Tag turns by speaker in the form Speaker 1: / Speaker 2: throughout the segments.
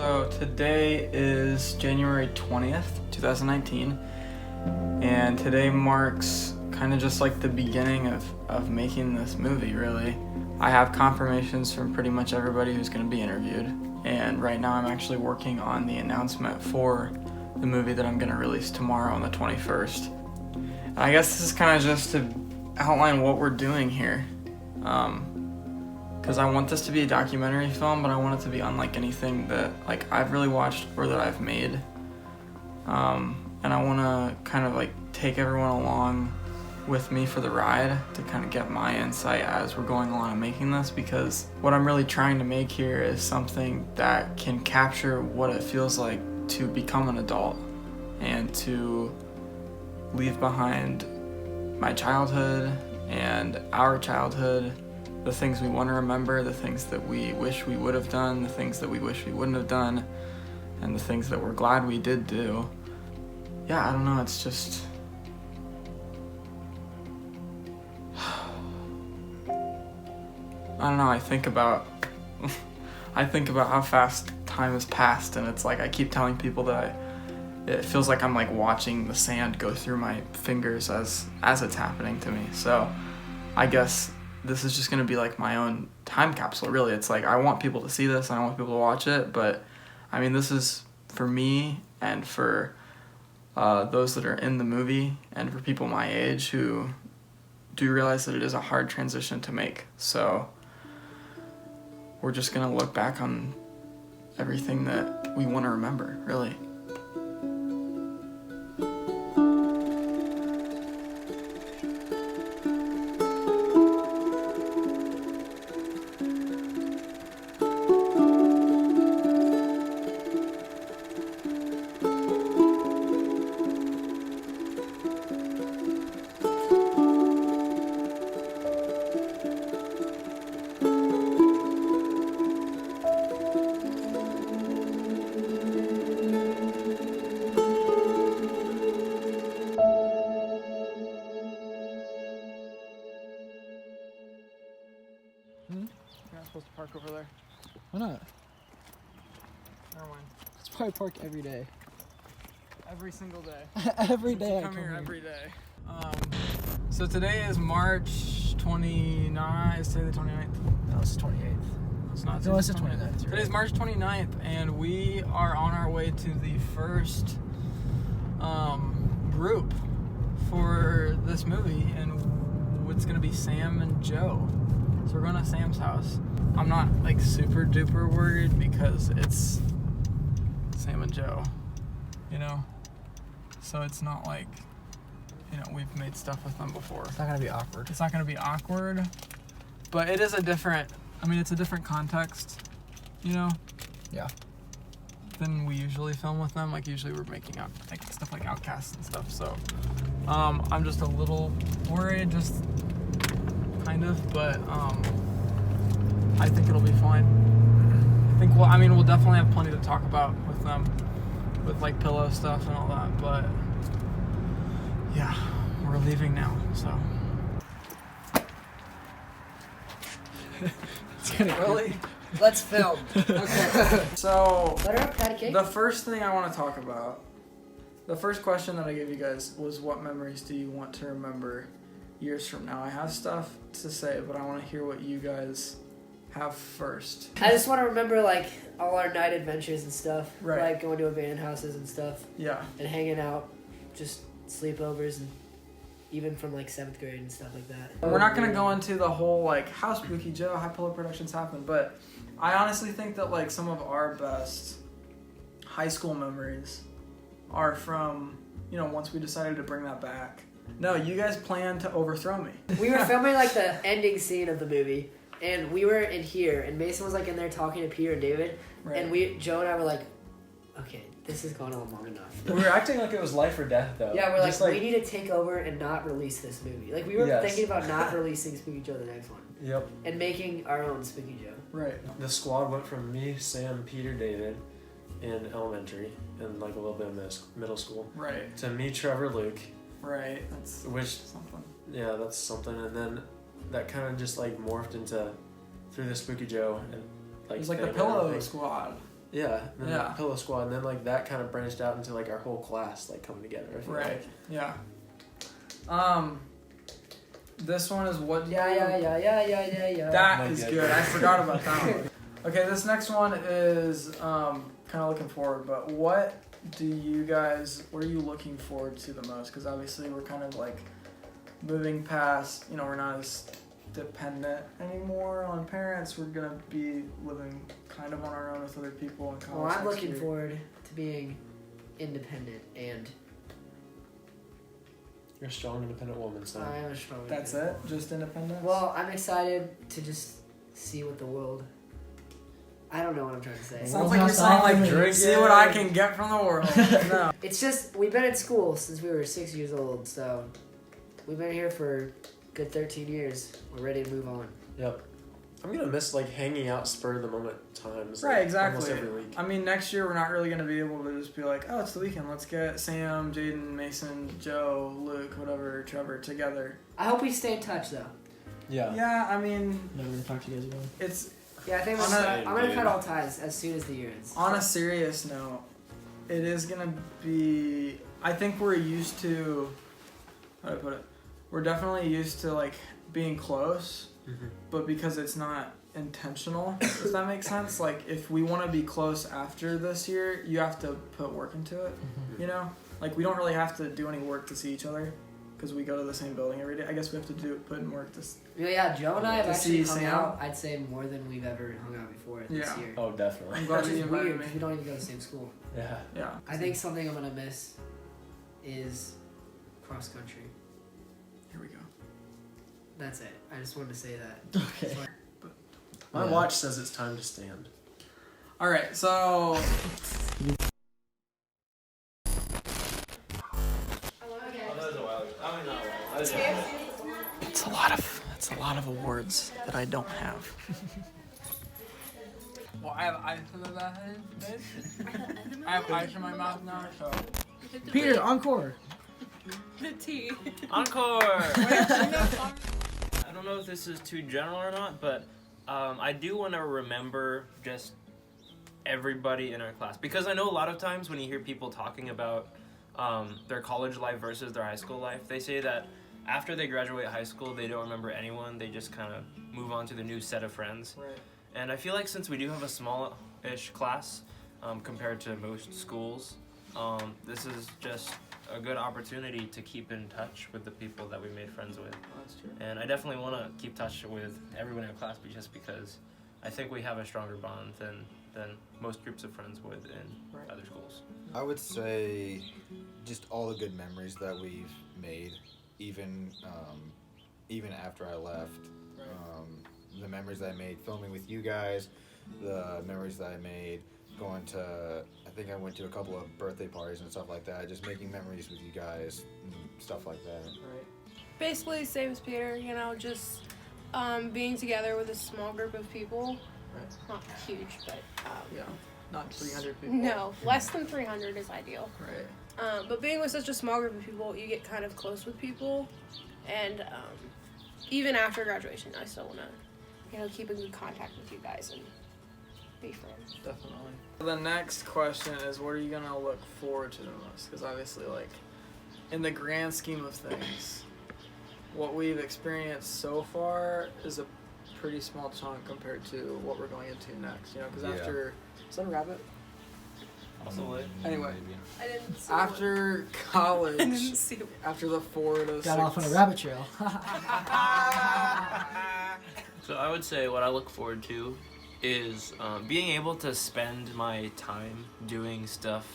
Speaker 1: So today is January 20th, 2019, and today marks kind of just like the beginning of making this movie, really. I have confirmations from pretty much everybody who's going to be interviewed, and right now I'm actually working on the announcement for the movie that I'm going to release tomorrow on the 21st. And I guess this is kind of just to outline what we're doing here. Because I want this to be a documentary film, but I want it to be unlike anything that I've really watched or that I've made. And I want to kind of take everyone along with me for the ride to kind of get my insight as we're going along and making this, because what I'm really trying to make here is something that can capture what it feels like to become an adult and to leave behind my childhood and our childhood, the things we want to remember, the things that we wish we would have done, the things that we wish we wouldn't have done, and the things that we're glad we did do. Yeah, I don't know, it's just... I don't know, I think about how fast time has passed, and it's I keep telling people that it feels like I'm watching the sand go through my fingers as it's happening to me. So I guess this is just going to be my own time capsule, really. It's I want people to see this and I want people to watch it, but I mean, this is for me and for those that are in the movie and for people my age who do realize that it is a hard transition to make. So we're just going to look back on everything that we want to remember, really. You're not supposed to park over there.
Speaker 2: Why not?
Speaker 1: Never mind.
Speaker 2: It's probably park every day.
Speaker 1: Every single day.
Speaker 2: Every day I
Speaker 1: come here
Speaker 2: here.
Speaker 1: every day. So today is March 29th. Is today the 29th?
Speaker 2: No, it's the 28th.
Speaker 1: It's not.
Speaker 2: No, it's the 29th.
Speaker 1: Today's March 29th, and we are on our way to the first group for this movie, and it's gonna be Sam and Joe. So we're going to Sam's house. I'm not super duper worried because it's Sam and Joe, you know? So it's not we've made stuff with them before.
Speaker 2: It's not gonna be awkward.
Speaker 1: It's not going to be awkward, but it is it's a different context, you know?
Speaker 2: Yeah.
Speaker 1: Than we usually film with them. Usually we're making stuff like Outcasts and stuff, so I'm just a little worried, just kind of, but I think it'll be fine. I think we'll definitely have plenty to talk about with them, with pillow stuff and all that, but yeah, we're leaving now, so.
Speaker 2: It's gonna
Speaker 1: Really?
Speaker 3: Let's film.
Speaker 1: Okay. So,
Speaker 3: Butter up patty cake.
Speaker 1: the first thing I want to talk about, the first question that I gave you guys was, what memories do you want to remember years from now? I have stuff to say, but I want to hear what you guys have first.
Speaker 3: I just want to remember all our night adventures and stuff.
Speaker 1: Right.
Speaker 3: Going to abandoned houses and stuff.
Speaker 1: Yeah.
Speaker 3: And hanging out, just sleepovers, and even from 7th grade and stuff like that.
Speaker 1: We're not going to go into the whole how Spooky Joe, how Pillow Productions happened, but I honestly think that some of our best high school memories are from, once we decided to bring that back. No, you guys planned to overthrow me.
Speaker 3: We were filming the ending scene of the movie, and we were in here, and Mason was in there talking to Peter and David,
Speaker 1: Right.
Speaker 3: and Joe and I were okay, this has gone on long enough.
Speaker 4: We were acting like it was life or death, though.
Speaker 3: Yeah, we're
Speaker 4: Just
Speaker 3: we need to take over and not release this movie. We were
Speaker 4: Yes.
Speaker 3: thinking about not releasing Spooky Joe the next one,
Speaker 4: Yep.
Speaker 3: and making our own Spooky Joe.
Speaker 1: Right.
Speaker 4: The squad went from me, Sam, Peter, David in elementary and a little bit of middle school
Speaker 1: Right.
Speaker 4: to me, Trevor, Luke.
Speaker 1: Right. That's something.
Speaker 4: Yeah, that's something. And then that kind of just morphed into through the Spooky Joe and
Speaker 1: It was the Pillow Squad.
Speaker 4: Yeah, and then
Speaker 1: Yeah.
Speaker 4: Pillow Squad, and then like that kind of branched out into like our whole class like coming together. I feel
Speaker 1: Right.
Speaker 4: like.
Speaker 1: Yeah. This one is what.
Speaker 3: Yeah.
Speaker 1: That
Speaker 4: My
Speaker 1: is
Speaker 4: God.
Speaker 1: good. I forgot about that one. Okay, this next one is kind of looking forward, but what are you looking forward to the most? Because obviously we're kind of like moving past, we're not as dependent anymore on parents. We're going to be living kind of on our own with other people in college.
Speaker 3: Well, I'm
Speaker 1: next
Speaker 3: looking
Speaker 1: year.
Speaker 3: forward to being independent, and
Speaker 4: You're a strong, independent woman, so.
Speaker 3: I am a strong.
Speaker 1: That's
Speaker 3: independent.
Speaker 1: it? Just independence?
Speaker 3: Well, I'm excited to just see what the world. I don't know what I'm trying to say.
Speaker 1: Sounds
Speaker 2: World
Speaker 1: like you're
Speaker 2: has to
Speaker 1: saying
Speaker 2: offer
Speaker 1: like
Speaker 2: me.
Speaker 1: drink, see what I can get from the world. No.
Speaker 3: It's just we've been in school since we were 6 years old, so we've been here for a good 13 years. We're ready to move on.
Speaker 4: Yep. I'm gonna miss like hanging out spur of the moment times.
Speaker 1: Right,
Speaker 4: like,
Speaker 1: exactly.
Speaker 4: Almost every week.
Speaker 1: I mean, next year we're not really going to be able to just be like, oh, it's the weekend. Let's get Sam, Jaden, Mason, Joe, Luke, whatever, Trevor together.
Speaker 3: I hope we stay in touch though.
Speaker 4: Yeah.
Speaker 1: Yeah, I mean,
Speaker 2: Never gonna talk to you guys again.
Speaker 1: it's
Speaker 3: Yeah, I think
Speaker 1: On
Speaker 3: I'm gonna
Speaker 4: dude.
Speaker 3: cut all ties as soon as the year ends.
Speaker 1: on a serious note. It is going to be. I think we're used to. How do I put it? We're definitely used to like being close,
Speaker 4: Mm-hmm.
Speaker 1: but because it's not intentional, does that make sense? Like, if we want to be close after this year, you have to put work into it. You know, like we don't really have to do any work to see each other because we go to the same building every day. I guess we have to put in work to.
Speaker 3: Yeah, Joe and I have
Speaker 1: To
Speaker 3: actually
Speaker 1: see
Speaker 3: hung
Speaker 1: Sam?
Speaker 3: out. I'd say more than we've ever hung out before this
Speaker 1: Yeah.
Speaker 3: year.
Speaker 4: Oh, definitely.
Speaker 1: I'm glad
Speaker 3: Which
Speaker 1: you
Speaker 3: is
Speaker 1: invited
Speaker 3: weird
Speaker 1: me.
Speaker 3: because we don't even go to the same school.
Speaker 4: Yeah.
Speaker 1: Yeah.
Speaker 3: I think something I'm gonna miss is cross country.
Speaker 1: Here we go.
Speaker 3: That's it. I just wanted to say that.
Speaker 2: Okay.
Speaker 4: My
Speaker 2: Yeah.
Speaker 4: watch says it's time to stand.
Speaker 1: All right, so it's a lot of awards that I don't have. Well, I have ice in my mouth. I have ice in my mouth now, so.
Speaker 2: Peter, encore.
Speaker 5: The tea.
Speaker 6: Encore! I don't know if this is too general or not, but I do want to remember just everybody in our class. Because I know a lot of times when you hear people talking about their college life versus their high school life, they say that after they graduate high school, they don't remember anyone. They just kind of move on to the new set of friends.
Speaker 1: Right.
Speaker 6: And I feel like since we do have a small-ish class compared to most schools, this is just a good opportunity to keep in touch with the people that we made friends with.
Speaker 1: That's true.
Speaker 6: And I definitely want to keep touch with everyone in our class just because I think we have a stronger bond than most groups of friends would in
Speaker 1: Right.
Speaker 6: other schools.
Speaker 7: I would say just all the good memories that we've made, even after I left. The memories that I made filming with you guys, the memories that I made going to, I think I went to a couple of birthday parties and stuff like that, just making memories with you guys and stuff like that.
Speaker 1: Right.
Speaker 5: Basically, same as Peter, just being together with a small group of people.
Speaker 1: Right.
Speaker 5: Not huge, but
Speaker 1: Yeah. Not 300 people.
Speaker 5: no, less than 300 is ideal.
Speaker 1: Right.
Speaker 5: But being with such a small group of people, you get kind of close with people, and even after graduation, I still want to, keep in good contact with you guys and be friends.
Speaker 1: Definitely. The next question is, what are you gonna look forward to the most? Because obviously, like, in the grand scheme of things, what we've experienced so far is a pretty small chunk compared to what we're going into next. Because
Speaker 7: Yeah.
Speaker 1: after, is that a rabbit?
Speaker 6: Possibly.
Speaker 1: Anyway,
Speaker 5: I didn't see
Speaker 1: after
Speaker 5: I
Speaker 1: college,
Speaker 5: didn't see
Speaker 1: after the 4 to 6.
Speaker 2: Got off on a rabbit trail.
Speaker 6: So I would say what I look forward to is being able to spend my time doing stuff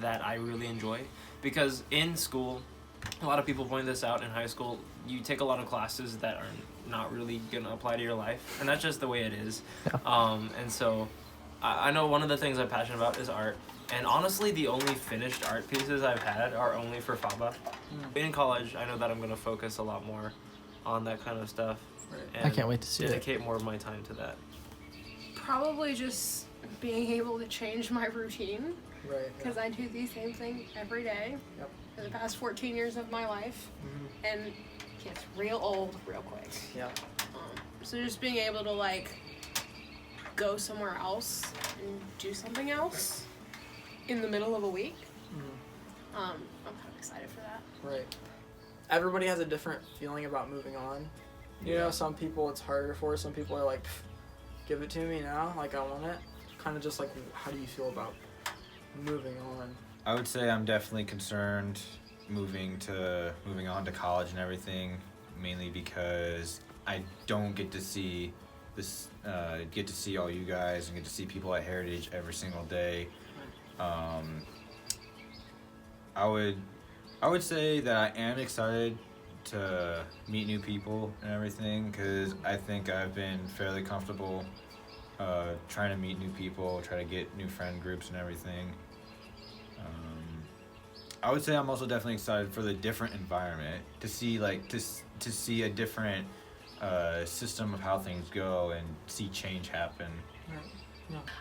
Speaker 6: that I really enjoy. Because in school, a lot of people point this out in high school, you take a lot of classes that are not really going to apply to your life. And that's just the way it is. And so I know one of the things I'm passionate about is art. And honestly, the only finished art pieces I've had are only for FABA. In college, I know that I'm going to focus a lot more on that kind of stuff.
Speaker 1: Right.
Speaker 6: And
Speaker 2: I can't wait to see it.
Speaker 6: dedicate more of my time to that.
Speaker 5: Probably just being able to change my routine,
Speaker 1: Right.
Speaker 5: because I do the same thing every day
Speaker 1: Yep.
Speaker 5: for the past 14 years of my life, and it gets real old real quick.
Speaker 1: Yeah.
Speaker 5: So just being able to go somewhere else and do something else in the middle of a week. I'm kind of excited for that.
Speaker 1: Right. Everybody has a different feeling about moving on. You know, some people it's harder for. Some people are like, give it to me now. Like, I want it. Kind of just like, how do you feel about moving on?
Speaker 7: I would say I'm definitely concerned moving on to college and everything, mainly because I don't get to see all you guys and get to see people at Heritage every single day. I would say that I am excited to meet new people and everything, because I think I've been fairly comfortable trying to meet new people, try to get new friend groups and everything. I would say I'm also definitely excited for the different environment, to see to see a different system of how things go and see change happen.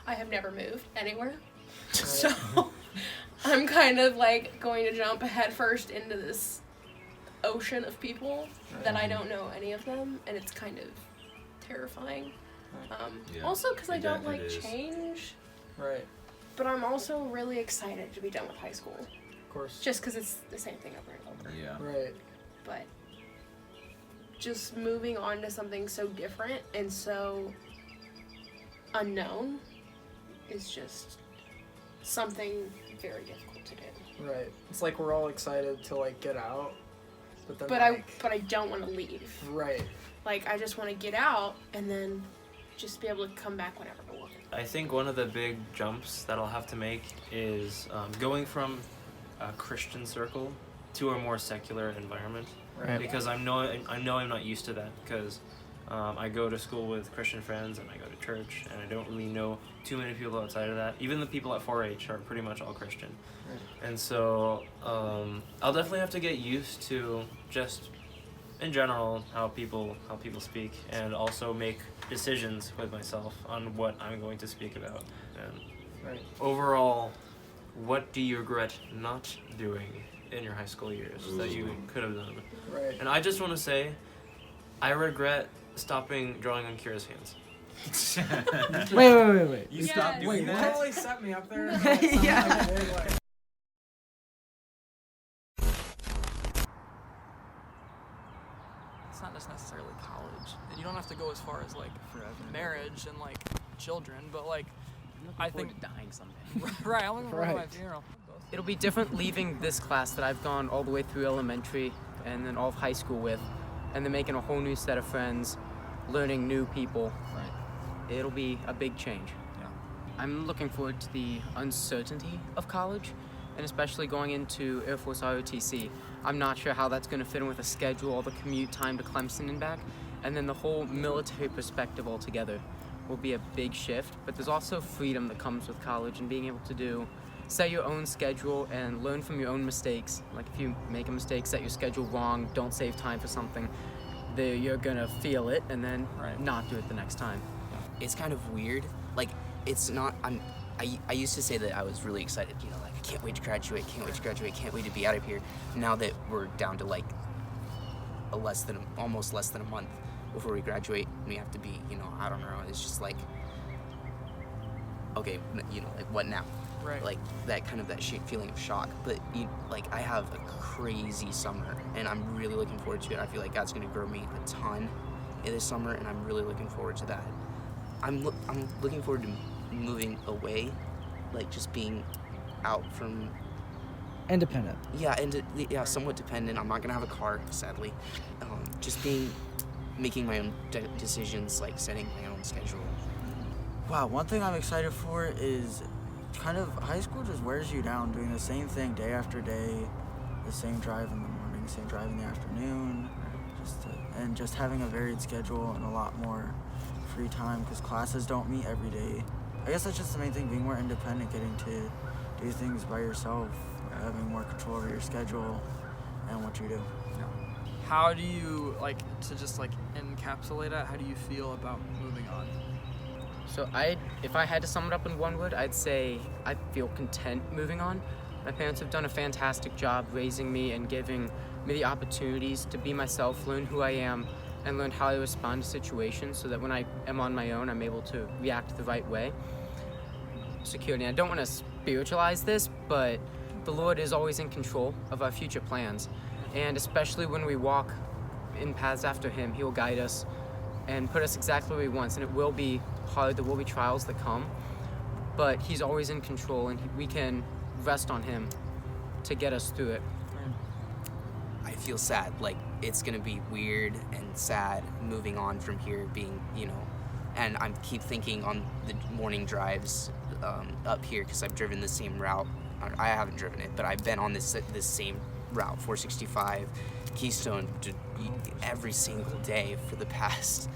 Speaker 5: I have never moved anywhere, so I'm kind of like going to jump head first into this ocean of people that I don't know any of them, and it's kind of terrifying. Also because I don't like change.
Speaker 1: Right.
Speaker 5: But I'm also really excited to be done with high school.
Speaker 1: Of course.
Speaker 5: Just because it's the same thing over and over.
Speaker 7: Yeah.
Speaker 1: Right.
Speaker 5: But just moving on to something so different and so unknown is just something very difficult to do.
Speaker 1: Right. It's like we're all excited to like get out, but then
Speaker 5: But I don't want to leave.
Speaker 1: Right.
Speaker 5: Like I just want to get out and then just be able to come back whenever I want.
Speaker 6: I think one of the big jumps that I'll have to make is going from a Christian circle to a more secular environment.
Speaker 1: Right.
Speaker 6: Because I know I'm not used to that, because I go to school with Christian friends and I go to church, and I don't really know too many people outside of that. Even the people at 4-H are pretty much all Christian. Right. And so I'll definitely have to get used to just in general how people speak, and also make decisions with myself on what I'm going to speak about. And
Speaker 1: Right.
Speaker 6: overall, what do you regret not doing in your high school years that you could have done?
Speaker 1: Right.
Speaker 6: And I just want to say, I regret stopping drawing on Kira's hands.
Speaker 2: Wait.
Speaker 6: You
Speaker 5: Yes.
Speaker 6: stopped doing
Speaker 1: You
Speaker 6: that?
Speaker 1: totally set me up there.
Speaker 2: Yeah.
Speaker 1: It's not just necessarily college. And you don't have to go as far as like marriage and like children, but like I think
Speaker 8: dying someday.
Speaker 1: right. I'm looking forward to my
Speaker 2: Right.
Speaker 1: funeral.
Speaker 8: It'll be different leaving this class that I've gone all the way through elementary and then all of high school with, and then making a whole new set of friends, learning new people.
Speaker 1: Right.
Speaker 8: It'll be a big change.
Speaker 1: Yeah.
Speaker 8: I'm looking forward to the uncertainty of college, and especially going into Air Force ROTC. I'm not sure how that's going to fit in with the schedule, all the commute time to Clemson and back, and then the whole military perspective altogether will be a big shift. But there's also freedom that comes with college and being able to set your own schedule and learn from your own mistakes. Like if you make a mistake, set your schedule wrong, don't save time for something, you're gonna feel it and then not do it the next time.
Speaker 9: It's kind of weird. Like, it's not, I used to say that I was really excited, you know, like, I can't wait to graduate, can't wait to be out of here. Now that we're down to like almost less than a month before we graduate, we have to be, you know, I don't know, it's just like, okay, you know, like, what now?
Speaker 1: Right.
Speaker 9: Like that feeling of shock. But I have a crazy summer, and I'm really looking forward to it. I feel like God's gonna grow me a ton in this summer, and I'm really looking forward to that. I'm looking forward to moving away, like just being out from
Speaker 2: Independent.
Speaker 9: somewhat dependent. I'm not gonna have a car, sadly. Just making my own decisions, like setting my own schedule.
Speaker 10: Wow, one thing I'm excited for is kind of high school just wears you down, doing the same thing day after day, the same drive in the morning, same drive in the afternoon, just having a varied schedule and a lot more free time because classes don't meet every day. I guess that's just the main thing, being more independent, getting to do things by yourself, having more control over your schedule and what you do.
Speaker 1: How do you like to just like encapsulate it? How do you feel about moving on?
Speaker 8: So if I had to sum it up in one word, I'd say I feel content moving on. My parents have done a fantastic job raising me and giving me the opportunities to be myself, learn who I am, and learned how I respond to situations so that when I am on my own, I'm able to react the right way. Security. I don't want to spiritualize this, but the Lord is always in control of our future plans. And especially when we walk in paths after Him, He will guide us and put us exactly where He wants. And it will be hard, there will be trials that come, but He's always in control, and we can rest on Him to get us through it.
Speaker 9: I feel sad. Like, it's gonna be weird and sad moving on from here, being, and I keep thinking on the morning drives up here, because I've driven the same route. I haven't driven it, but I've been on this same route, 465 Keystone, every single day for the past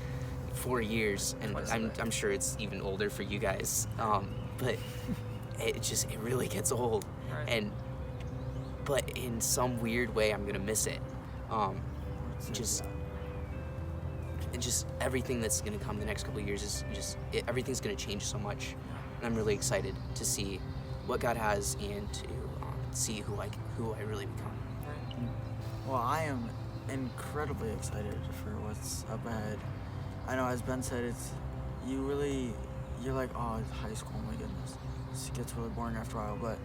Speaker 9: 4 years, and I'm sure it's even older for you guys. But it really gets old, but in some weird way, I'm gonna miss it. Just everything that's gonna come the next couple of years is everything's gonna change so much, and I'm really excited to see what God has and to see who I really become.
Speaker 10: Well, I am incredibly excited for what's up ahead. I know, as Ben said, you're like, oh, it's high school, my goodness. It gets really boring after a while, but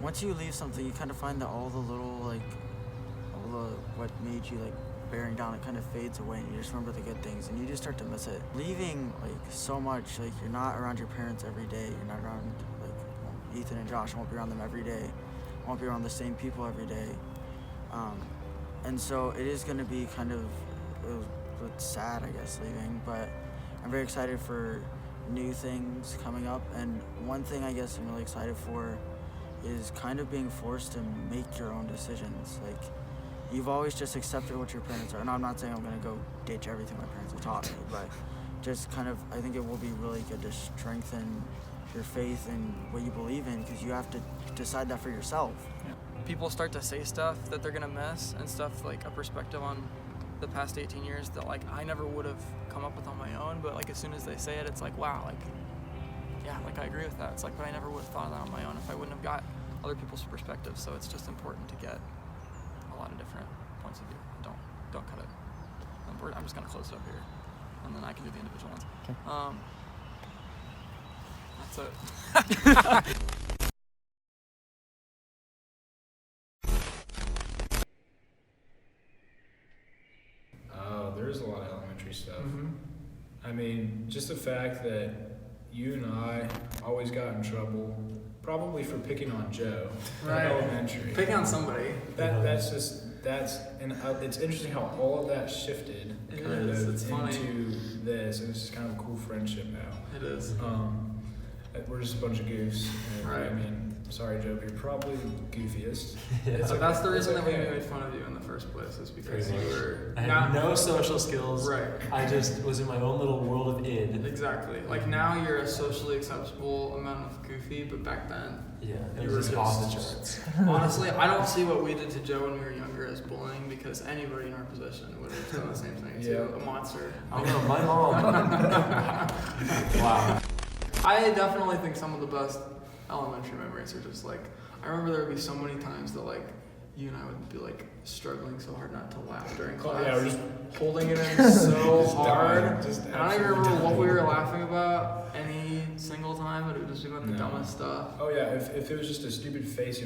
Speaker 10: once you leave something, you kind of find that all the what made you bearing down, it kind of fades away, and you just remember the good things, and you just start to miss it. Leaving so much, you're not around your parents every day, you're not around Ethan and Josh, I won't be around them every day, I won't be around the same people every day, and so it is going to be kind of it's sad, I guess, leaving, but I'm very excited for new things coming up, and one thing I guess I'm really excited for is kind of being forced to make your own decisions. You've always just accepted what your parents are, and I'm not saying I'm going to go ditch everything my parents have taught me, but just kind of, I think it will be really good to strengthen your faith in what you believe in, because you have to decide that for yourself.
Speaker 1: People start to say stuff that they're gonna miss, and stuff a perspective on the past 18 years that I never would have come up with on my own, but as soon as they say it, it's wow, yeah, I agree with that. It's but I never would have thought of that on my own if I wouldn't have got other people's perspectives. So it's just important to get a lot of different points of view. Don't cut it. I'm just gonna close it up here, and then I can do the individual ones. Okay. That's it.
Speaker 11: There's a lot of elementary stuff. I mean, just the fact that you and I always got in trouble, probably for picking on Joe in elementary.
Speaker 1: Picking on somebody.
Speaker 11: It's interesting how all of that shifted into this, and it's just kind of a cool friendship now.
Speaker 1: It is.
Speaker 11: We're just a bunch of goofs. I mean, sorry, Joe, but you're probably the goofiest.
Speaker 1: That's the reason that we made fun of you in the first place, is because you were...
Speaker 4: I had no social skills.
Speaker 1: Right.
Speaker 4: I just was in my own little world of id.
Speaker 1: Exactly. Now you're a socially acceptable amount of goofy, but back then...
Speaker 4: Yeah,
Speaker 1: you were just
Speaker 4: off the charts.
Speaker 1: Honestly, I don't see what we did to Joe when we were younger as bullying, because anybody in our position would have done the same thing to a monster.
Speaker 4: I know, my mom. Wow.
Speaker 1: I definitely think some of the best elementary memories are just I remember there would be so many times that you and I would be struggling so hard not to laugh during class.
Speaker 11: Yeah, we're just
Speaker 1: holding it in so hard.
Speaker 11: And
Speaker 1: I don't even remember what we were laughing about any single time, but it would just be about the dumbest stuff.
Speaker 11: Oh yeah, if it was just a stupid face,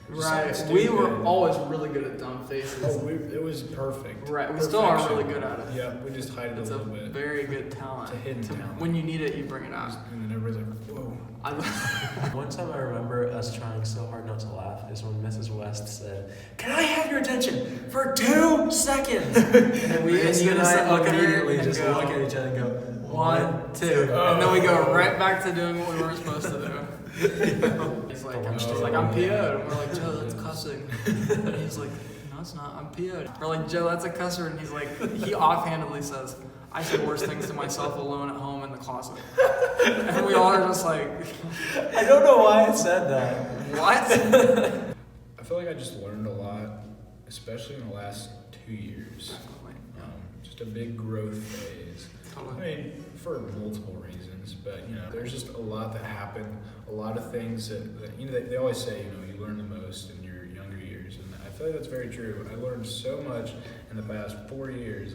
Speaker 1: right. We were always really good at dumb faces.
Speaker 11: Oh, it was perfect.
Speaker 1: Right. We still are really good at it.
Speaker 11: Yeah, we just hide it a little bit.
Speaker 1: It's a very good talent.
Speaker 11: It's a hidden talent.
Speaker 1: When you need it, you bring it out.
Speaker 11: And then everybody's whoa.
Speaker 4: One time I remember us trying so hard not to laugh is when Mrs. West said, "Can I have your attention for 2 seconds?" And then we immediately just look at each other and go, 1, 2.
Speaker 1: And then we go right back to doing what we weren't supposed to do. He's I'm PO'd. And we're Joe, that's cussing. And he's no, it's not. I'm PO'd. We're Joe, that's a cuss word. And he's he offhandedly says, I said worse things to myself alone at home in the closet. And we all are just
Speaker 4: I don't know why I said that.
Speaker 1: What?
Speaker 11: I feel I just learned a lot, especially in the last 2 years. Just a big growth phase. I mean, for multiple reasons, but there's just a lot that happened, a lot of things that they always say, you learn the most in your younger years, and I feel that's very true. I learned so much in the past 4 years,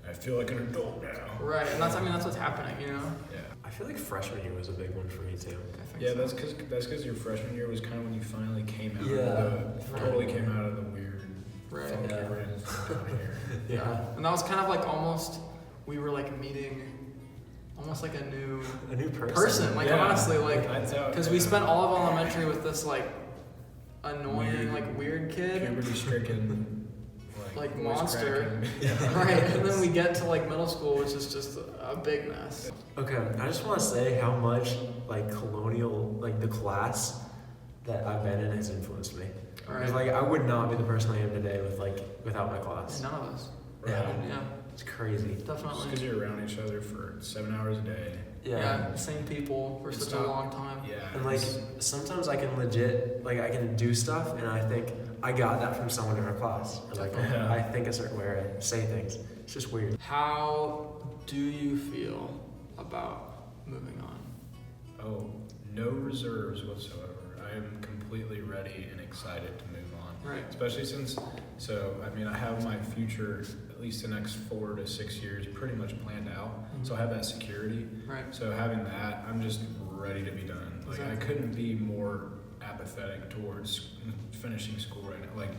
Speaker 11: I feel like an adult now.
Speaker 1: Right, and that's what's happening, you know?
Speaker 11: Yeah.
Speaker 4: I feel like freshman year was a big one for me too.
Speaker 11: Yeah, that's because your freshman year was kind of when you finally came out
Speaker 4: Yeah.
Speaker 11: came out of the weird
Speaker 1: Right.
Speaker 11: funk
Speaker 4: Yeah.
Speaker 11: everyone's down here.
Speaker 4: Yeah.
Speaker 1: And that was kind of like almost, we were like meeting almost like a new person. Like
Speaker 11: Yeah.
Speaker 1: honestly, like,
Speaker 11: That's how-
Speaker 1: because we spent all of elementary with this like annoying, weird kid.
Speaker 11: puberty stricken,
Speaker 1: like
Speaker 11: voice
Speaker 1: monster.
Speaker 11: cracking.
Speaker 1: Right, and then we get to like middle school, which is just a big mess.
Speaker 4: Okay, I just want to say how much like colonial, like the class that I've been in has influenced me.
Speaker 1: Right.
Speaker 4: Because like I would not be the person I am today without my class.
Speaker 1: None of us.
Speaker 4: Yeah.
Speaker 1: Yeah,
Speaker 4: It's crazy.
Speaker 11: Just
Speaker 1: definitely.
Speaker 11: because you're around each other for 7 hours a day.
Speaker 1: Yeah, same people for
Speaker 11: It's
Speaker 1: such a
Speaker 11: not-
Speaker 1: long time.
Speaker 11: Yeah.
Speaker 4: And like sometimes I can legit I can do stuff and I think I got that from someone in our class. And like
Speaker 11: Yeah.
Speaker 4: I think a certain way or I say things. It's just weird.
Speaker 1: How do you feel about moving on?
Speaker 11: Oh, no reserves whatsoever. I am completely ready and excited to move on.
Speaker 1: Right.
Speaker 11: Especially since, I have my future, at least the next 4 to 6 years, pretty much planned out. So I have that security.
Speaker 1: Right.
Speaker 11: So having that, I'm just ready to be done. Like, I couldn't be more apathetic towards finishing school right now. Like,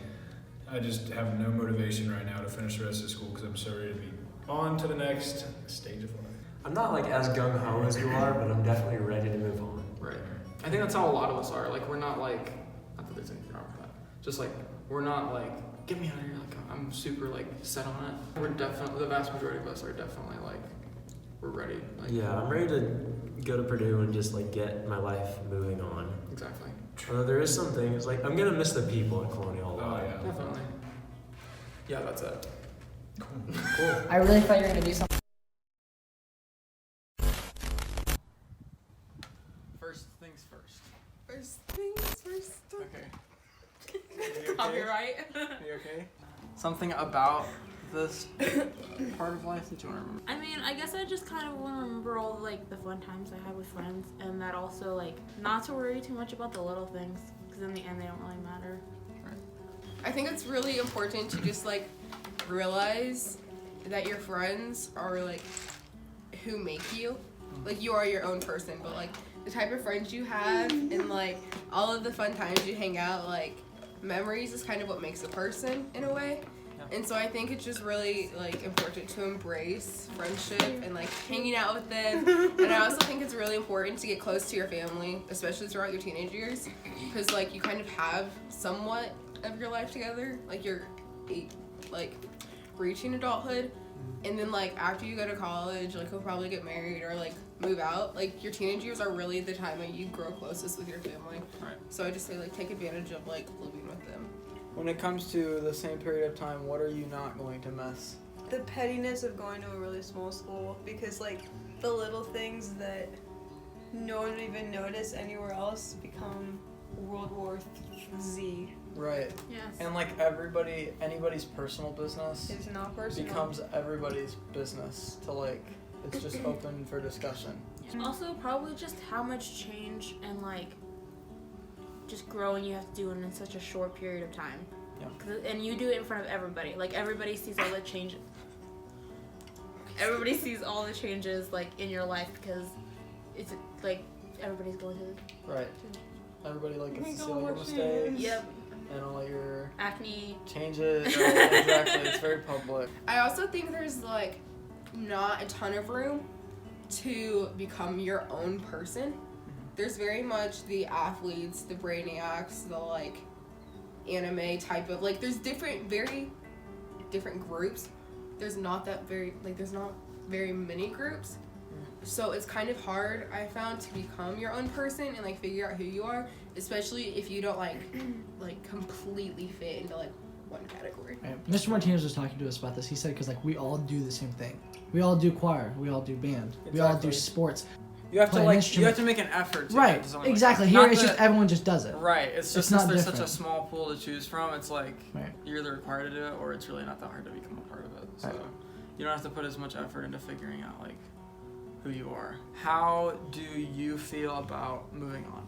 Speaker 11: I just have no motivation right now to finish the rest of school because I'm so ready to be on to the next stage of life.
Speaker 4: I'm not like as gung ho as you are, but I'm definitely ready to move on.
Speaker 1: Right. I think that's how a lot of us are. Like, we're not like, not that there's anything wrong with that. Just like, we're not like, get me out of here. Like, I'm super like set on it. We're definitely, the vast majority of us are definitely like, we're ready. Like,
Speaker 4: Yeah, I'm ready to go to Purdue and just like get my life moving on.
Speaker 1: Exactly.
Speaker 4: Although there is some things like I'm gonna miss the people at Colonial a
Speaker 11: Oh,
Speaker 4: lot.
Speaker 11: yeah.
Speaker 1: Definitely. Yeah, that's it.
Speaker 4: Cool.
Speaker 2: I really thought you were gonna do something.
Speaker 1: First things first.
Speaker 5: First things first.
Speaker 1: Okay.
Speaker 5: Copyright.
Speaker 1: You okay? Something about this part of life that you want to remember?
Speaker 12: I mean, I guess I just kind of want to remember all like the fun times I had with friends, and that also like not to worry too much about the little things, because in the end they don't really matter.
Speaker 5: I think it's really important to just like realize that your friends are like who make you. Like you are your own person, but like the type of friends you have and like all of the fun times you hang out, like memories is kind of what makes a person in a way. And so I think it's just really like important to embrace friendship and like hanging out with them. And I also think it's really important to get close to your family, especially throughout your teenage years, because like you kind of have somewhat of your life together. Like you're like reaching adulthood, and then like after you go to college, like you'll probably get married or like move out. Like your teenage years are really the time that you grow closest with your family.
Speaker 1: Right.
Speaker 5: So I just say like take advantage of like living with them.
Speaker 1: When it comes to the same period of time, what are you not going to miss?
Speaker 13: The pettiness of going to a really small school, because like the little things that no one would even notice anywhere else become World War Z.
Speaker 1: Right.
Speaker 12: Yes.
Speaker 1: And like anybody's personal business
Speaker 13: It's not personal.
Speaker 1: becomes everybody's business to like, it's just open for discussion.
Speaker 12: Also, probably just how much change and like just growing you have to do in such a short period of time.
Speaker 1: Yeah.
Speaker 12: And you do it in front of everybody. Like everybody sees all the changes. Everybody sees all the changes like in your life because it's like everybody's going through.
Speaker 1: Right. Everybody like gets to see
Speaker 12: go
Speaker 1: all your
Speaker 12: watch
Speaker 1: mistakes.
Speaker 12: Yep.
Speaker 1: And all your
Speaker 12: Acne.
Speaker 1: changes. Exactly. It's very public.
Speaker 5: I also think there's like not a ton of room to become your own person. There's very much the athletes, the brainiacs, the like anime type of like there's very different groups. There's not very many groups. So it's kind of hard, I found, to become your own person and like figure out who you are, especially if you don't like completely fit into like one category.
Speaker 2: Right. Mr. Martinez was talking to us about this. He said because like we all do the same thing. We all do choir. We all do band. We all do
Speaker 1: Exactly.
Speaker 2: sports.
Speaker 1: You have to
Speaker 2: Play an
Speaker 1: like, you
Speaker 2: instrument.
Speaker 1: have to make an effort to
Speaker 2: Right.
Speaker 1: get to something like
Speaker 2: Exactly.
Speaker 1: that.
Speaker 2: Here
Speaker 1: Not
Speaker 2: it's just
Speaker 1: that-
Speaker 2: everyone just does it.
Speaker 1: Right. It's just
Speaker 2: not
Speaker 1: there's such
Speaker 2: different.
Speaker 1: a small pool to choose from. It's like
Speaker 2: Right.
Speaker 1: you're either required to do it or it's really not that hard to become a part of it. So
Speaker 2: Right.
Speaker 1: you don't have to put as much effort into figuring out like who you are. How do you feel about moving on?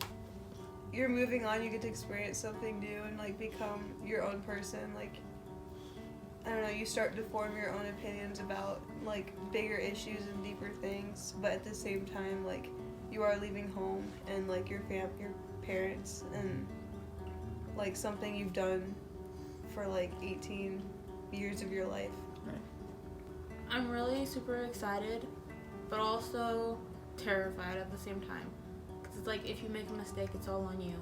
Speaker 13: You're moving on, you get to experience something new and like become your own person. Like I don't know, you start to form your own opinions about like bigger issues and deeper things, but at the same time, like you are leaving home and like your parents and like something you've done for like 18 years of your life.
Speaker 12: I'm really super excited, but also terrified at the same time. Because it's like if you make a mistake, it's all on you.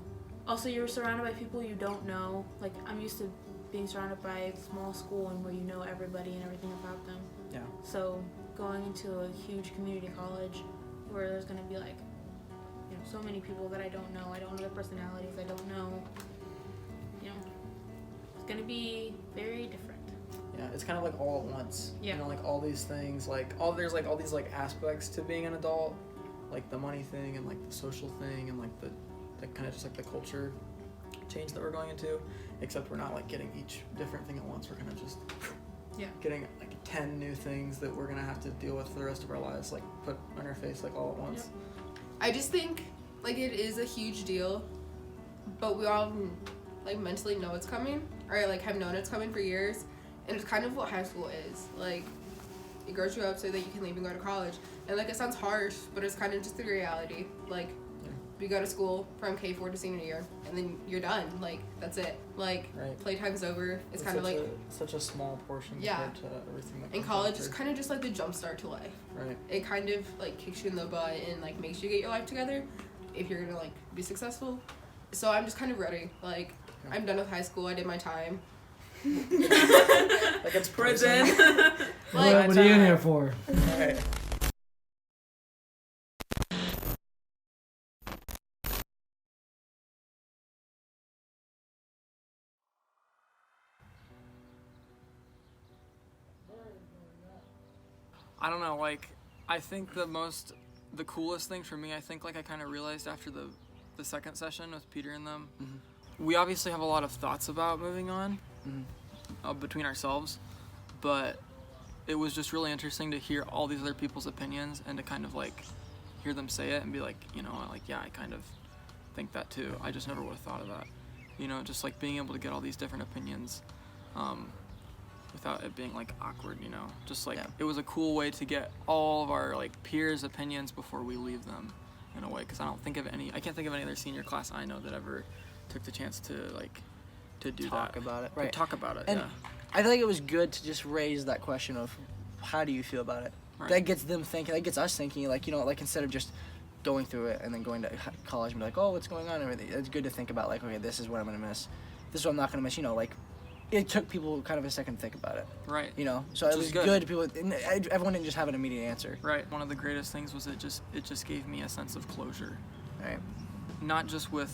Speaker 12: Also, you're surrounded by people you don't know. Like, I'm used to being surrounded by a small school and where you know everybody and everything about them.
Speaker 2: Yeah.
Speaker 12: So going into a huge community college where there's going to be like, you know, so many people that I don't know their personalities, I don't know, you know, it's going to be very different.
Speaker 2: Yeah, it's kind of like all at once.
Speaker 12: Yeah.
Speaker 2: You know, like all these things, like there's like all these like aspects to being an adult, like the money thing and like the social thing and like the kind of just like the culture change that we're going into. Except we're not like getting each different thing at once. We're kind of just getting like 10 new things that we're gonna have to deal with for the rest of our lives, like put on our face like all at once.
Speaker 5: I just think like it is a huge deal, but we all like mentally know it's coming, or like have known it's coming for years. And it's kind of what high school is. Like, it grows you up so that you can leave and go to college. And, like, it sounds harsh, but it's kind of just the reality. Like, you go to school from K4 to senior year, and then you're done. Like, that's it. Like, playtime's over. It's kind of like...
Speaker 2: such a small portion compared to everything that
Speaker 5: in college, it's kind of just, like, the jump start to life.
Speaker 2: Right.
Speaker 5: It kind of, like, kicks you in the butt and, like, makes you get your life together if you're gonna, like, be successful. So I'm just kind of ready. Like, I'm done with high school. I did my time.
Speaker 2: Like it's prison.
Speaker 5: Like,
Speaker 2: what are you in here for? Right.
Speaker 1: I don't know, like, I think the coolest thing for me, I think, like, I kind of realized after the second session with Peter and them, we obviously have a lot of thoughts about moving on between ourselves, but it was just really interesting to hear all these other people's opinions and to kind of, like, hear them say it and be like, you know, like, yeah, I kind of think that too. I just never would have thought of that. You know, just, like, being able to get all these different opinions without it being, like, awkward, you know? Just, like, it was a cool way to get all of our, like, peers' opinions before we leave them, in a way, because I can't think of any other senior class I know that ever took the chance to, like, to do
Speaker 14: talk
Speaker 1: that.
Speaker 14: about it,
Speaker 1: To
Speaker 14: right?
Speaker 1: talk about it,
Speaker 14: and
Speaker 1: yeah.
Speaker 14: I think it was good to just raise that question of how do you feel about it.
Speaker 1: Right.
Speaker 14: That gets them thinking. That gets us thinking. Like, you know, like instead of just going through it and then going to college and be like, oh, what's going on and everything. It's good to think about like, okay, this is what I'm gonna miss. This is what I'm not gonna miss. You know, like it took people kind of a second to think about it.
Speaker 1: Right.
Speaker 14: You know, so
Speaker 1: Which
Speaker 14: it was
Speaker 1: is good.
Speaker 14: good. People, and everyone didn't just have an immediate answer.
Speaker 1: Right. One of the greatest things was it just gave me a sense of closure.
Speaker 14: Right.
Speaker 1: Not just with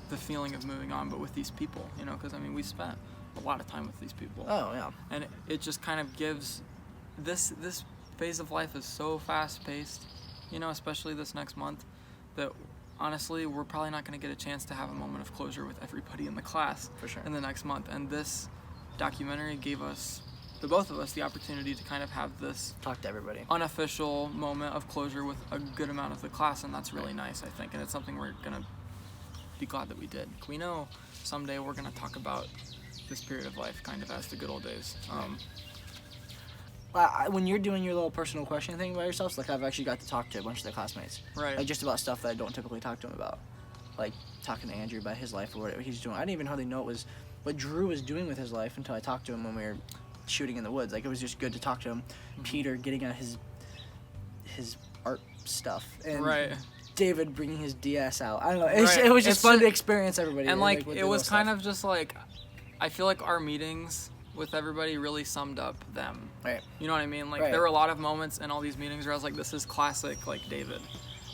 Speaker 1: the feeling of moving on, but with these people, you know, because I mean, we spent a lot of time with these people.
Speaker 14: Oh, yeah.
Speaker 1: And it just kind of gives this phase of life is so fast paced, you know, especially this next month, that honestly, we're probably not going to get a chance to have a moment of closure with everybody in the class
Speaker 14: for sure
Speaker 1: in the next month. And this documentary gave us, the both of us, the opportunity to kind of have this
Speaker 14: talk to everybody,
Speaker 1: unofficial moment of closure with a good amount of the class, and that's really nice, I think, and it's something we're gonna be glad that we did. We know someday we're gonna talk about this period of life kind of as the good old days.
Speaker 14: When you're doing your little personal question thing by yourself, like I've actually got to talk to a bunch of the classmates,
Speaker 1: right?
Speaker 14: Like just about stuff that I don't typically talk to them about, like talking to Andrew about his life or what he's doing. I didn't even hardly know what Drew was doing with his life until I talked to him when we were shooting in the woods. Like it was just good to talk to him. Peter getting out his art stuff, and David bringing his DS out. I don't know. It was just fun to experience everybody.
Speaker 1: And like it was kind of just like, I feel like our meetings with everybody really summed up them.
Speaker 14: Right.
Speaker 1: You know what I mean? Like there were a lot of moments in all these meetings where I was like, this is classic like David.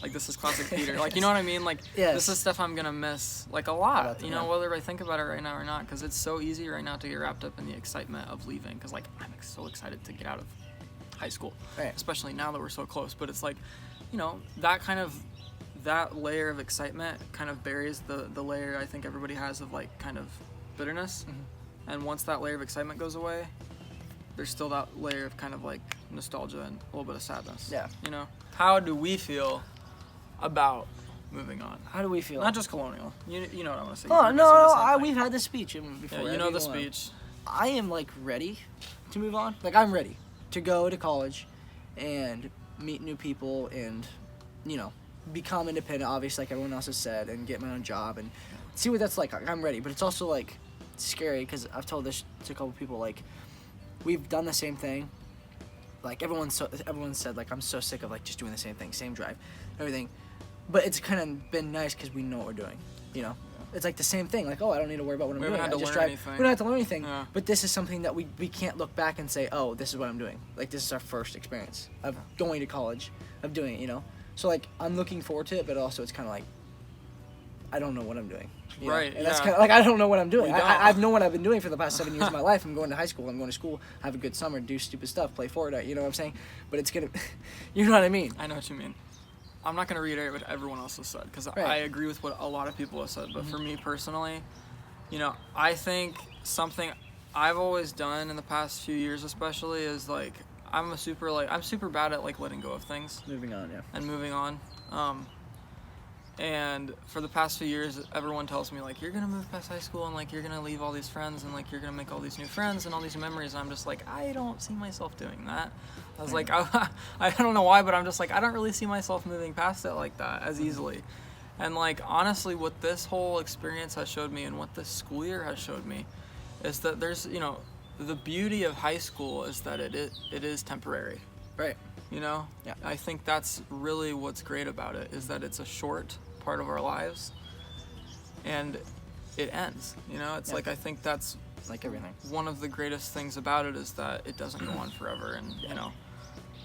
Speaker 1: Like this is classic Peter. Like, you know what I mean? Like this is stuff I'm gonna miss like a lot, you know, whether I think about it right now or not, because it's so easy right now to get wrapped up in the excitement of leaving, because like I'm so excited to get out of high school, especially now that we're so close. But it's like, you know, that layer of excitement kind of buries the layer I think everybody has of like kind of bitterness. And once that layer of excitement goes away, there's still that layer of kind of like nostalgia and a little bit of sadness.
Speaker 14: Yeah.
Speaker 1: You know? How do we feel about moving on?
Speaker 14: How do we feel?
Speaker 1: Not just Colonial. You know what I want to say.
Speaker 14: Oh, no, we've had this speech before.
Speaker 1: Yeah, you know the speech.
Speaker 14: I am like ready to move on. Like I'm ready to go to college and meet new people and, you know, become independent, obviously, like everyone else has said, and get my own job and see what that's like. I'm ready, but it's also like scary because I've told this to a couple people, like we've done the same thing. Like everyone said, like I'm so sick of like just doing the same thing, same drive, everything. But it's kind of been nice because we know what we're doing, you know. It's like the same thing. Like, oh, I don't need to worry about what I'm doing.
Speaker 1: We haven't had to learn anything.
Speaker 14: We don't have to learn anything. Yeah. But this is something that we can't look back and say, oh, this is what I'm doing. Like, this is our first experience of going to college, of doing it, you know? So, like, I'm looking forward to it, but also it's kind of like, I don't know what I'm doing. You know? And that's kind of like, I don't know what I'm doing. I've known what I've been doing for the past 7 years of my life. I'm going to high school. I'm going to school, have a good summer, do stupid stuff, play Fortnite, you know what I'm saying? But it's going to, you know what I mean?
Speaker 1: I know what you mean. I'm not going to reiterate what everyone else has said because I agree with what a lot of people have said. But for me personally, you know, I think something I've always done in the past few years especially is like I'm super bad at like letting go of things.
Speaker 14: Moving on, yeah.
Speaker 1: And moving on. And for the past few years, everyone tells me like, you're going to move past high school and like you're going to leave all these friends and like you're going to make all these new friends and all these memories. And I'm just like, I don't see myself doing that. I was like, I don't know why, but I'm just like, I don't really see myself moving past it like that as easily. And like, honestly, what this whole experience has showed me and what this school year has showed me is that there's, you know, the beauty of high school is that it is temporary.
Speaker 14: Right.
Speaker 1: You know? Yeah. I think that's really what's great about it is that it's a short part of our lives and it ends, you know? It's like, I think that's
Speaker 14: like everything.
Speaker 1: One of the greatest things about it is that it doesn't go on forever and, you know,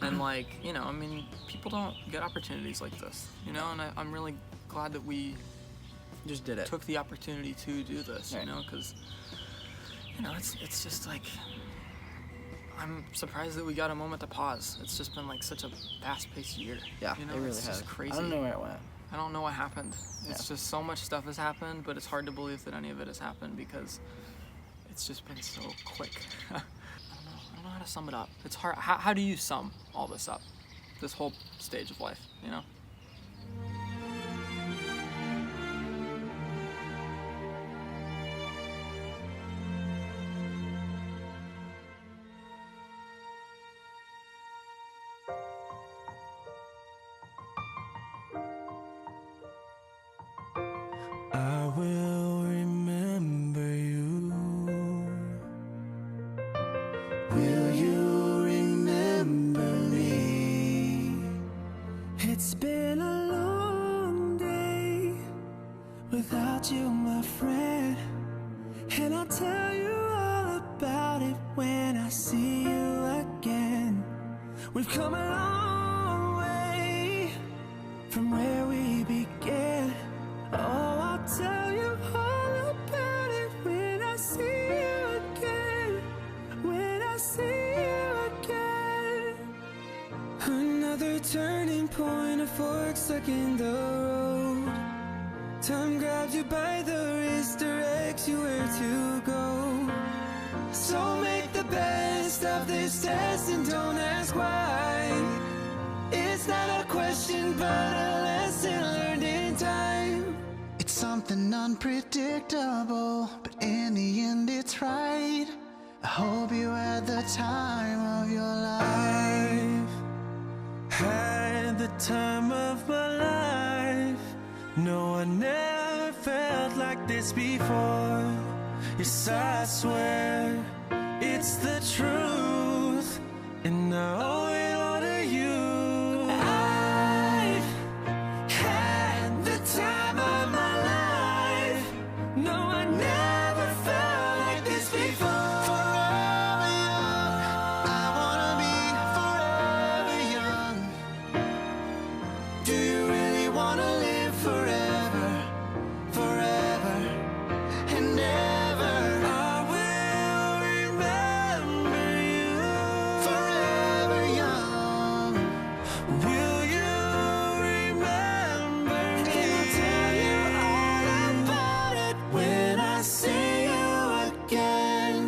Speaker 1: and like, you know, I mean, people don't get opportunities like this, you know? And I'm really glad that we
Speaker 14: just did it.
Speaker 1: Took the opportunity to do this, you know, because, you know, it's just like, I'm surprised that we got a moment to pause. It's just been like such a fast-paced year.
Speaker 14: Yeah,
Speaker 1: you know?
Speaker 14: it really
Speaker 1: it's
Speaker 14: has.
Speaker 1: Just crazy.
Speaker 14: I don't know where it went.
Speaker 1: I don't know what happened. It's just so much stuff has happened, but it's hard to believe that any of it has happened because it's just been so quick. I don't know how to sum it up. It's hard. How do you sum all this up? This whole stage of life, you know?
Speaker 15: I will remember you. Will you remember me? It's been a long day without you, my friend. And I'll tell you all about it when I see you again. We've come a long way from where we began. Oh, I'll tell you all about it when I see you again. When I see you again. Another turning point, a fork stuck in the road. Time grabs you by the wrist, directs you where to go. So make the best of this test and don't ask why. It's not a question but a lesson learned in time. It's something unpredictable, but in the end it's right. I hope you had the time of your life. I've had the time of my life. No, I never felt like this before. Yes, I swear it's the truth, and I owe it all to you. I've had the time of my life. No, I never felt like this before. Forever young, I wanna be forever young. Do you really wanna live forever, forever and ever? I will remember you forever young. Will you remember me? And I'll tell you all about it when I see you again.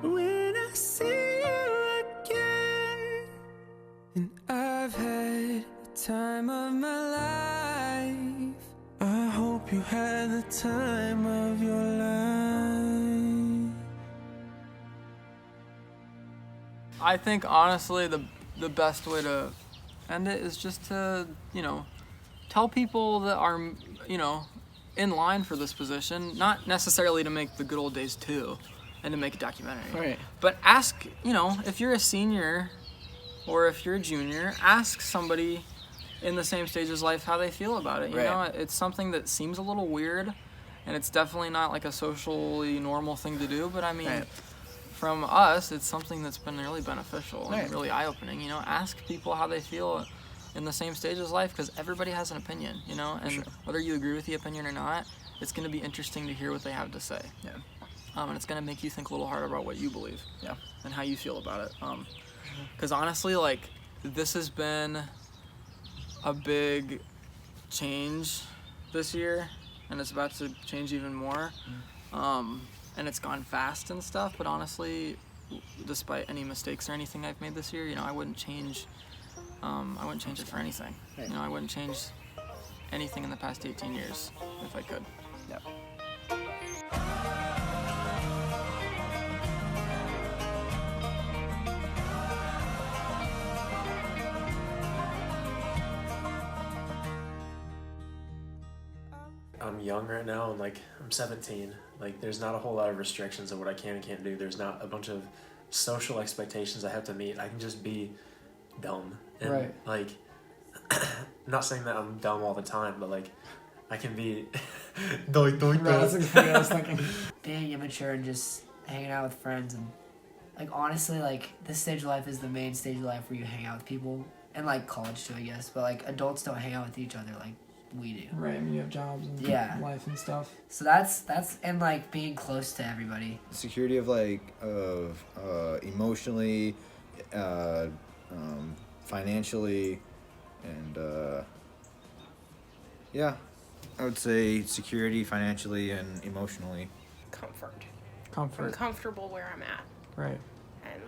Speaker 15: When I see you again. And I've had the time of my life. I hope you had the time of your life.
Speaker 1: I think honestly the best way to end it is just to, tell people that are, in line for this position, not necessarily to make the good old days 2 and to make a documentary.
Speaker 14: Right.
Speaker 1: But ask, if you're a senior or if you're a junior, ask somebody in the same stage of life how they feel about it. You know, it's something that seems a little weird, and it's definitely not like a socially normal thing to do, but I mean, from us, it's something that's been really beneficial and really eye-opening. Ask people how they feel in the same stage of life, because everybody has an opinion, and whether you agree with the opinion or not, it's going to be interesting to hear what they have to say.
Speaker 14: Yeah.
Speaker 1: And it's going to make you think a little harder about what you believe. Yeah. And how you feel about it. Because honestly, like, this has been a big change this year, and it's about to change even more. And it's gone fast and stuff, but honestly, despite any mistakes or anything I've made this year, I wouldn't change it for anything. I wouldn't change anything in the past 18 years if I could.
Speaker 14: Yep.
Speaker 4: I'm young right now, and I'm 17. There's not a whole lot of restrictions of what I can and can't do. There's not a bunch of social expectations I have to meet. I can just be dumb. And not saying that I'm dumb all the time, but I can be doink doink.
Speaker 3: That's exactly what I was thinking. Being immature and just hanging out with friends, and honestly, this stage of life is the main stage of life where you hang out with people, and college too, I guess. But adults don't hang out with each other like we do.
Speaker 2: Right, I mean, you have jobs and life and stuff.
Speaker 3: So that's and being close to everybody.
Speaker 7: Security of emotionally, financially, and I would say security financially and emotionally.
Speaker 5: Comfort.
Speaker 2: I'm
Speaker 5: comfortable where I'm at.
Speaker 2: Right.
Speaker 5: And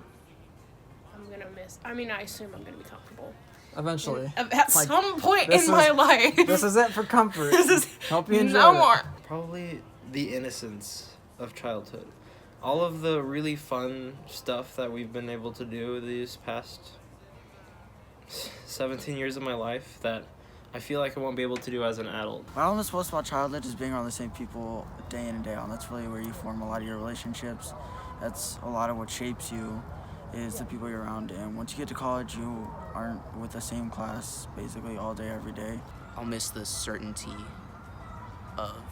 Speaker 5: I'm gonna miss. I mean, I assume I'm gonna be comfortable.
Speaker 2: Eventually.
Speaker 5: At some point in my life.
Speaker 2: This is it for comfort. Hope you enjoy
Speaker 5: no
Speaker 2: it.
Speaker 5: more.
Speaker 6: Probably the innocence of childhood. All of the really fun stuff that we've been able to do these past 17 years of my life that I feel like I won't be able to do as an adult.
Speaker 10: What I miss most about childhood is being around the same people day in and day out. That's really where you form a lot of your relationships. That's a lot of what shapes you, is the people you're around. And once you get to college, you aren't with the same class basically all day, every day.
Speaker 9: I'll miss the certainty of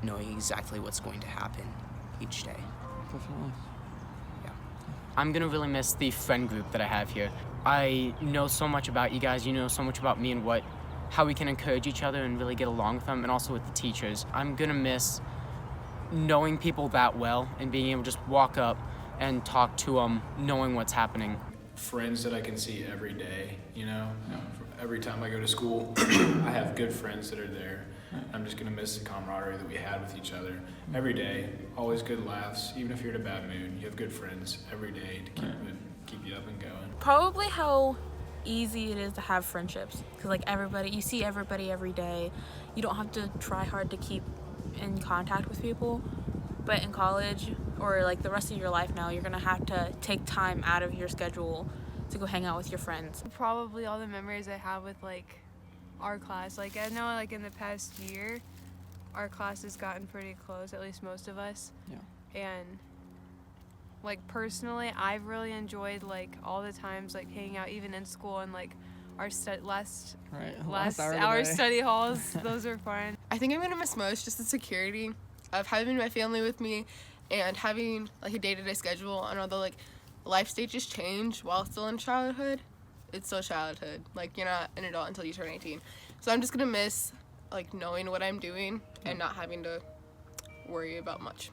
Speaker 9: knowing exactly what's going to happen each day.
Speaker 2: Definitely.
Speaker 8: I'm gonna really miss the friend group that I have here. I know so much about you guys, you know so much about me and how we can encourage each other and really get along with them, and also with the teachers. I'm gonna miss knowing people that well and being able to just walk up and talk to them, knowing what's happening.
Speaker 11: Friends that I can see every day, every time I go to school, I have good friends that are there. I'm just gonna miss the camaraderie that we had with each other every day. Always good laughs, even if you're in a bad mood. You have good friends every day to keep you up and going.
Speaker 12: Probably how easy it is to have friendships, because you see everybody every day. You don't have to try hard to keep in contact with people. But in college, or the rest of your life now, you're gonna have to take time out of your schedule to go hang out with your friends.
Speaker 13: Probably all the memories I have with our class. I know in the past year, our class has gotten pretty close, at least most of us.
Speaker 2: Yeah.
Speaker 13: And personally, I've really enjoyed all the times hanging out even in school and our last hour study halls. Those are fun.
Speaker 5: I think I'm gonna miss most just the security of having my family with me and having a day-to-day schedule. And although life stages change while still in childhood, it's still childhood. You're not an adult until you turn 18. So I'm just gonna miss knowing what I'm doing and not having to worry about much.